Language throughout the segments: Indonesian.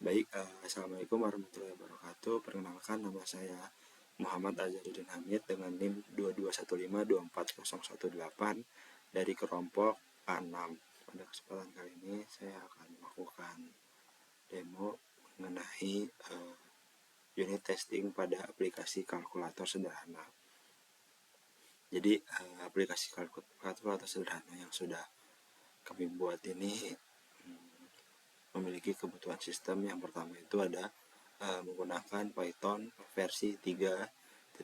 Baik, Assalamualaikum warahmatullahi wabarakatuh. Perkenalkan, nama saya Muhammad Azharuddin Hamid dengan NIM 221524018 dari kelompok A6. Pada kesempatan kali ini saya akan melakukan demo mengenai unit testing pada aplikasi kalkulator sederhana. Jadi aplikasi kalkulator sederhana yang sudah kami buat ini memiliki kebutuhan sistem. Yang pertama itu ada menggunakan Python versi 3.13,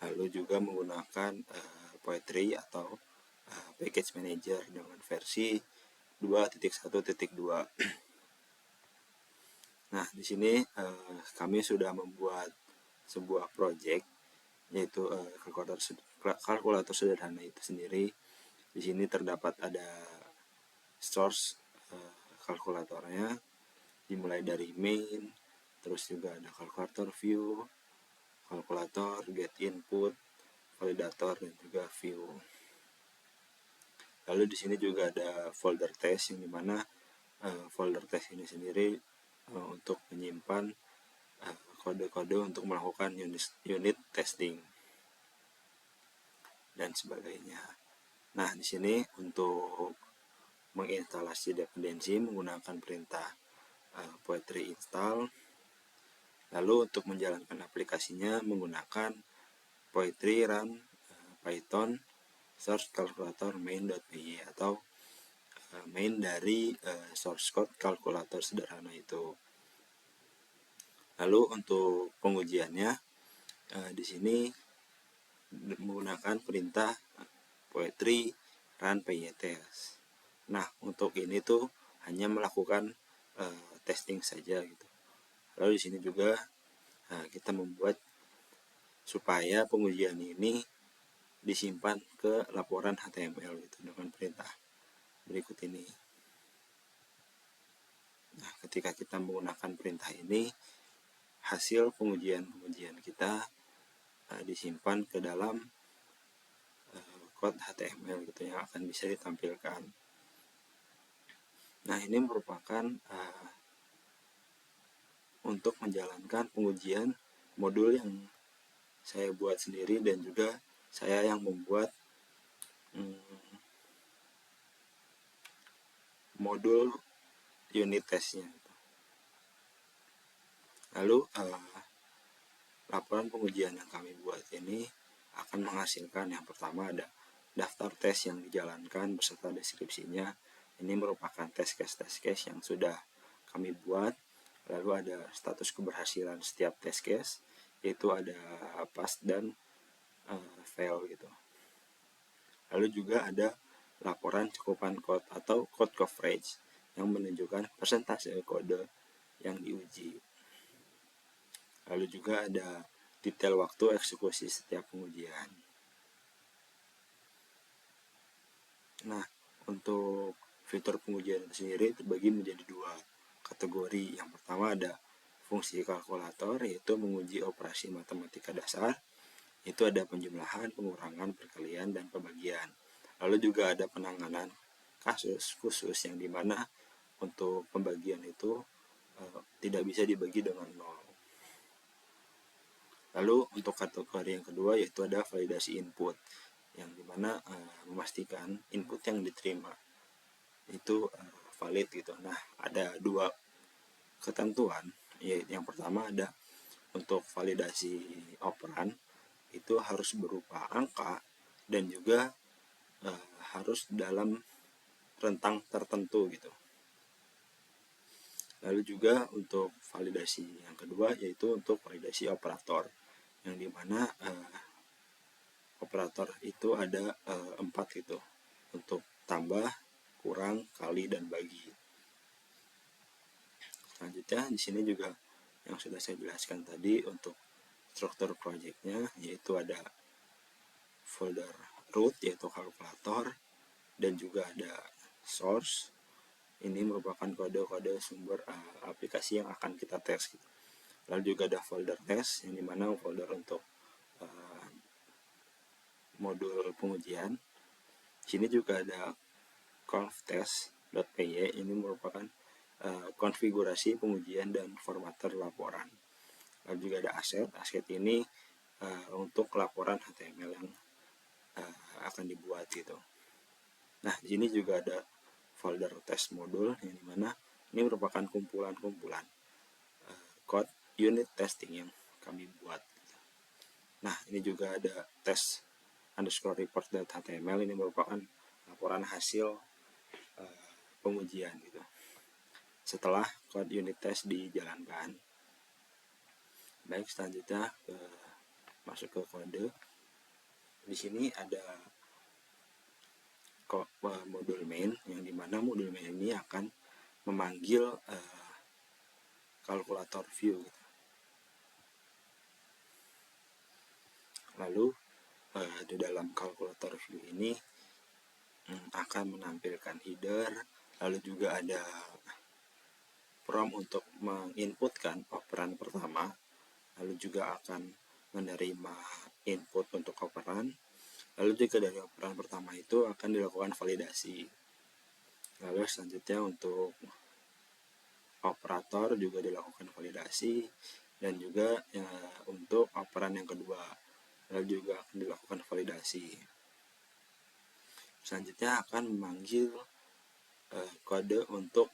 lalu juga menggunakan Poetry atau package manager dengan versi 2.1.2. Nah, di sini kami sudah membuat sebuah project, yaitu kalkulator sederhana itu sendiri. Di sini terdapat ada source kalkulatornya, dimulai dari main, terus juga ada kalkulator view, kalkulator get input, validator, dan juga view. Lalu di sini juga ada folder test, yang dimana folder test ini sendiri untuk menyimpan kode-kode untuk melakukan unit testing dan sebagainya. Nah, di sini untuk menginstalasi dependensi menggunakan perintah Poetry install. Lalu untuk menjalankan aplikasinya menggunakan Poetry run Python source calculator main.py atau main dari source code kalkulator sederhana itu. Lalu untuk pengujiannya di sini menggunakan perintah Poetry run pytest. Nah, untuk ini tuh hanya melakukan testing saja gitu. Lalu di sini juga kita membuat supaya pengujian ini disimpan ke laporan HTML gitu dengan perintah berikut ini. Nah, ketika kita menggunakan perintah ini, hasil pengujian kita disimpan ke dalam kode HTML gitu yang akan bisa ditampilkan. Nah, ini merupakan untuk menjalankan pengujian modul yang saya buat sendiri dan juga saya yang membuat modul unit testnya. Lalu laporan pengujian yang kami buat ini akan menghasilkan yang pertama ada daftar tes yang dijalankan beserta deskripsinya. Ini merupakan test case yang sudah kami buat. Lalu ada status keberhasilan setiap test case, yaitu ada pass dan fail gitu. Lalu juga ada laporan cakupan code atau code coverage yang menunjukkan persentase kode yang diuji. Lalu juga ada detail waktu eksekusi setiap pengujian. Nah, untuk fitur pengujian itu sendiri terbagi menjadi dua kategori. Yang pertama ada fungsi kalkulator, yaitu menguji operasi matematika dasar. Itu ada penjumlahan, pengurangan, perkalian, dan pembagian. Lalu juga ada penanganan kasus khusus yang dimana untuk pembagian itu tidak bisa dibagi dengan 0. Lalu untuk kategori yang kedua yaitu ada validasi input, yang dimana memastikan input yang diterima itu valid gitu. Nah, ada dua ketentuan, yaitu yang pertama ada untuk validasi operan itu harus berupa angka dan juga harus dalam rentang tertentu gitu. Lalu juga untuk validasi yang kedua yaitu untuk validasi operator, yang dimana operator itu ada 4 gitu, untuk tambah, kurang, kali, dan bagi. Selanjutnya di sini juga yang sudah saya jelaskan tadi untuk struktur projectnya, yaitu ada folder root yaitu kalkulator, dan juga ada source. Ini merupakan kode-kode sumber aplikasi yang akan kita tes gitu. Lalu juga ada folder test, yang dimana folder untuk modul pengujian. Sini juga ada conf test.py, ini merupakan konfigurasi pengujian dan formatter laporan. Lalu juga ada aset ini untuk laporan HTML yang akan dibuat gitu. Nah, di sini juga ada folder test modul yang dimana ini merupakan kumpulan-kumpulan code unit testing yang kami buat. Nah, ini juga ada test underscore report.html, ini merupakan laporan hasil pengujian gitu. Setelah code unit test dijalankan. Baik, selanjutnya masuk ke kode. Di sini ada modul main, yang dimana modul main ini akan memanggil kalkulator view gitu. Lalu di dalam kalkulator view ini akan menampilkan header, lalu juga ada prompt untuk menginputkan operan pertama, lalu juga akan menerima input untuk operan, lalu juga dari operan pertama itu akan dilakukan validasi. Lalu selanjutnya untuk operator juga dilakukan validasi, dan juga untuk operan yang kedua lalu juga akan dilakukan validasi. Selanjutnya akan memanggil kode untuk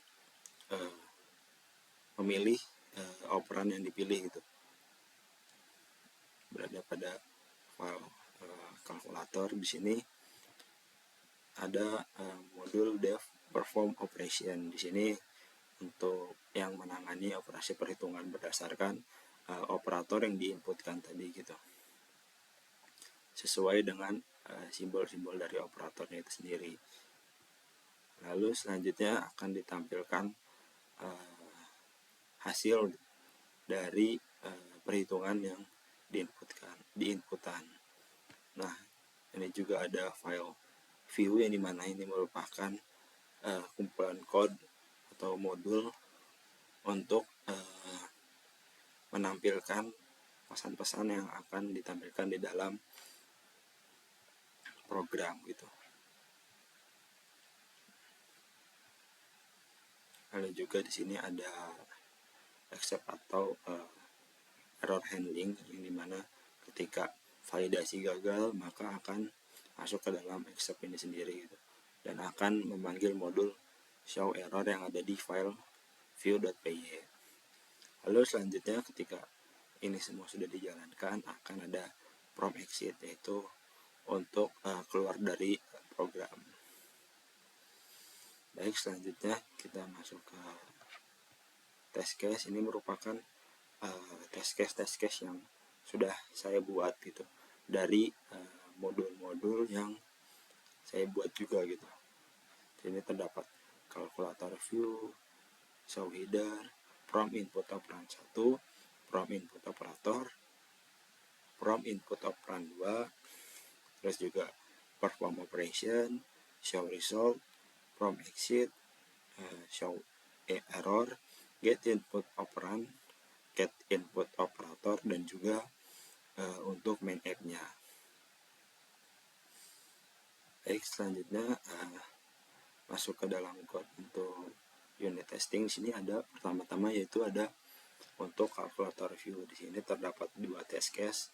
memilih operan yang dipilih gitu. Berada pada file kalkulator. Di sini ada modul dev perform operation. Di sini untuk yang menangani operasi perhitungan berdasarkan operator yang diinputkan tadi gitu, sesuai dengan simbol-simbol dari operatornya itu sendiri. Lalu selanjutnya akan ditampilkan hasil dari perhitungan yang diinputan. Nah, ini juga ada file view yang dimana ini merupakan kumpulan code atau modul untuk menampilkan pesan-pesan yang akan ditampilkan di dalam program gitu. Lalu juga di sini ada except atau error handling, yang dimana ketika validasi gagal maka akan masuk ke dalam except ini sendiri gitu, dan akan memanggil modul show error yang ada di file view.py. Lalu selanjutnya ketika ini semua sudah dijalankan akan ada prompt exit, yaitu untuk keluar dari program. Baik, selanjutnya kita masuk ke test case. Ini merupakan test case yang sudah saya buat gitu dari modul-modul yang saya buat juga gitu. Sini terdapat kalkulator view, show header, prompt input operan 1, prompt input operator, prompt input operan 2, terus juga perform operation, show result, prompt exit, show error, get input operan, get input operator, dan juga untuk main app-nya. Baik, selanjutnya masuk ke dalam code untuk unit testing. Di sini ada pertama-tama yaitu ada untuk kalkulator view. Di sini terdapat 2 test case,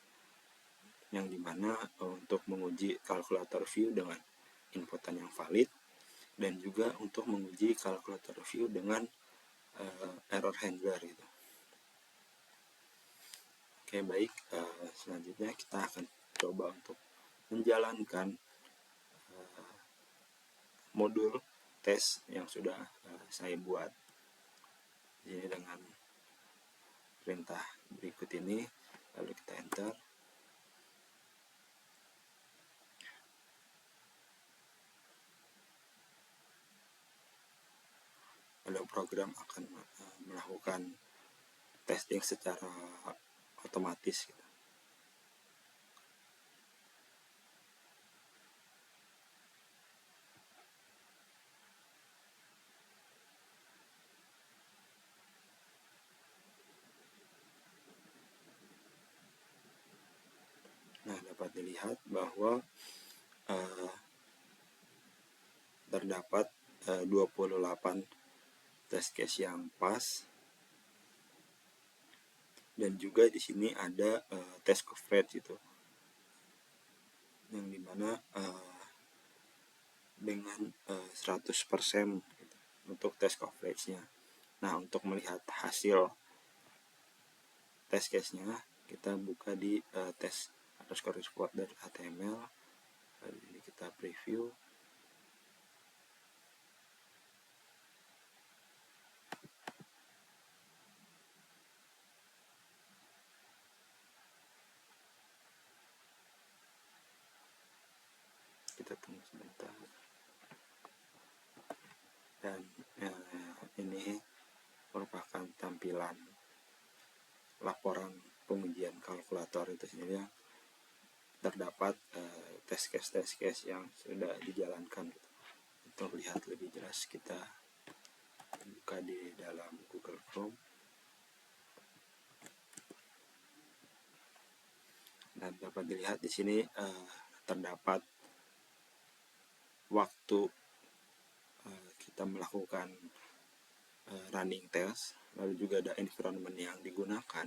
yang dimana untuk menguji kalkulator view dengan inputan yang valid, dan juga untuk menguji kalkulator view dengan error handler gitu. Oke, baik, selanjutnya kita akan coba untuk menjalankan modul tes yang sudah saya buat. Jadi dengan perintah berikut ini, lalu kita enter. Lalu program akan melakukan testing secara otomatis gitu. Nah, dapat dilihat bahwa terdapat 28 test case yang pas, dan juga di sini ada test coverage itu, yang dimana dengan 100% gitu, untuk test coverage-nya. Nah, untuk melihat hasil test case-nya, kita buka di test underscore report dari HTML. Ini kita preview. Kita tunggu sebentar. Dan ini merupakan tampilan laporan pengujian kalkulator itu sendiri, yang terdapat test case yang sudah dijalankan gitu. Untuk lihat lebih jelas, kita buka di dalam Google Chrome, dan dapat dilihat di sini terdapat waktu kita melakukan running test, lalu juga ada environment yang digunakan,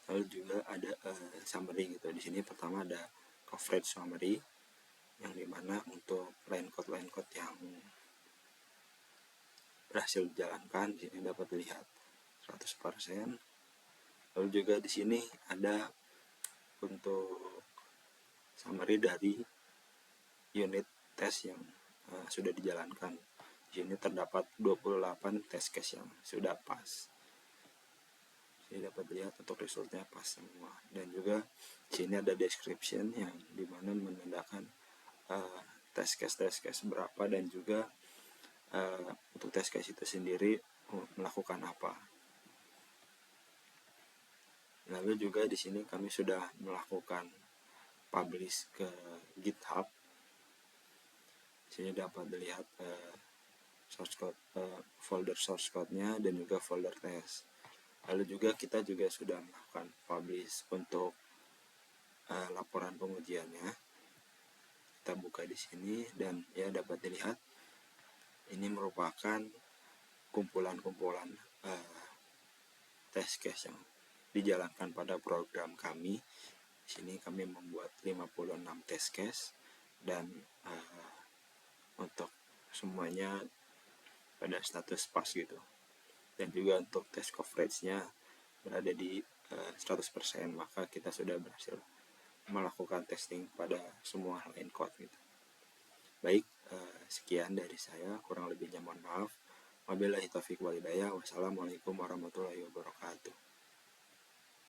lalu juga ada summary gitu. Di sini pertama ada coverage summary, yang dimana untuk line code yang berhasil dijalankan di sini dapat dilihat 100%. Lalu juga di sini ada untuk summary dari unit tes yang sudah dijalankan. Di sini terdapat 28 test case yang sudah pas. Jadi dapat dilihat untuk resultnya pas semua. Dan juga di sini ada description yang dimana menandakan test case berapa, dan juga untuk test case itu sendiri melakukan apa. Lalu juga di sini kami sudah melakukan publish ke GitHub. Di sini dapat dilihat source code, folder source code-nya, dan juga folder test. Lalu juga kita juga sudah melakukan publish untuk laporan pengujiannya. Kita buka di sini, dan ya dapat dilihat ini merupakan kumpulan-kumpulan test case yang dijalankan pada program kami. Di sini kami membuat 56 test case, dan untuk semuanya pada status pas gitu. Dan juga untuk test coverage-nya berada di 100%, maka kita sudah berhasil melakukan testing pada semua line code gitu. Baik, sekian dari saya, kurang lebihnya mohon maaf. Wabillahi taufiq wal hidayah. Wassalamualaikum warahmatullahi wabarakatuh.